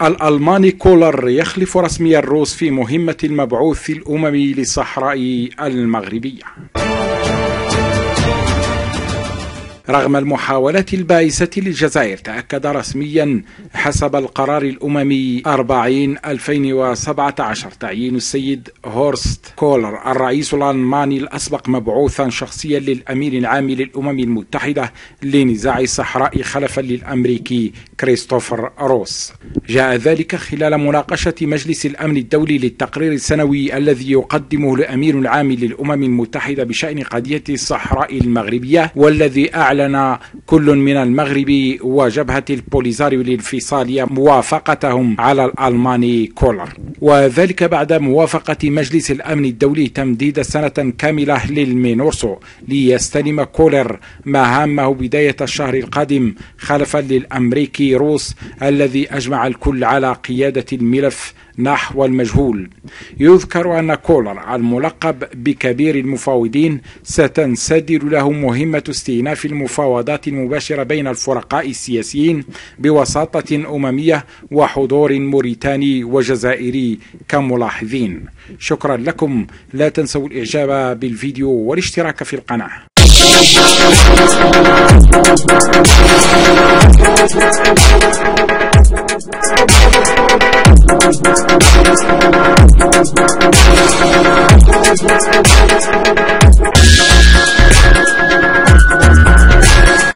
الألماني كولر يخلف رسميا الروس في مهمة المبعوث الأممي للصحراء المغربية. رغم المحاولات البائسة للجزائر، تأكد رسميا حسب القرار الأممي 40/2017 تعيين السيد هورست كولر الرئيس الألماني الأسبق مبعوثا شخصيا للأمين العام للأمم المتحدة لنزاع الصحراء خلفا للأمريكي كريستوفر روس. جاء ذلك خلال مناقشة مجلس الأمن الدولي للتقرير السنوي الذي يقدمه الأمين العام للأمم المتحدة بشأن قضية الصحراء المغربية، والذي أعلن كل من المغرب وجبهة البوليزاريو الانفصالية موافقتهم على الألماني كولر، وذلك بعد موافقة مجلس الأمن الدولي تمديد سنة كاملة للمينورسو ليستلم كولر مهامه بداية الشهر القادم خلفا للأمريكي روس الذي أجمع الكل على قيادة الملف نحو المجهول. يذكر أن كولر الملقب بكبير المفاوضين ستنسدر له مهمة استئناف المفاوضات المباشرة بين الفرقاء السياسيين بوساطة أممية وحضور موريتاني وجزائري كملاحظين. شكرا لكم، لا تنسوا الإعجاب بالفيديو والاشتراك في القناة.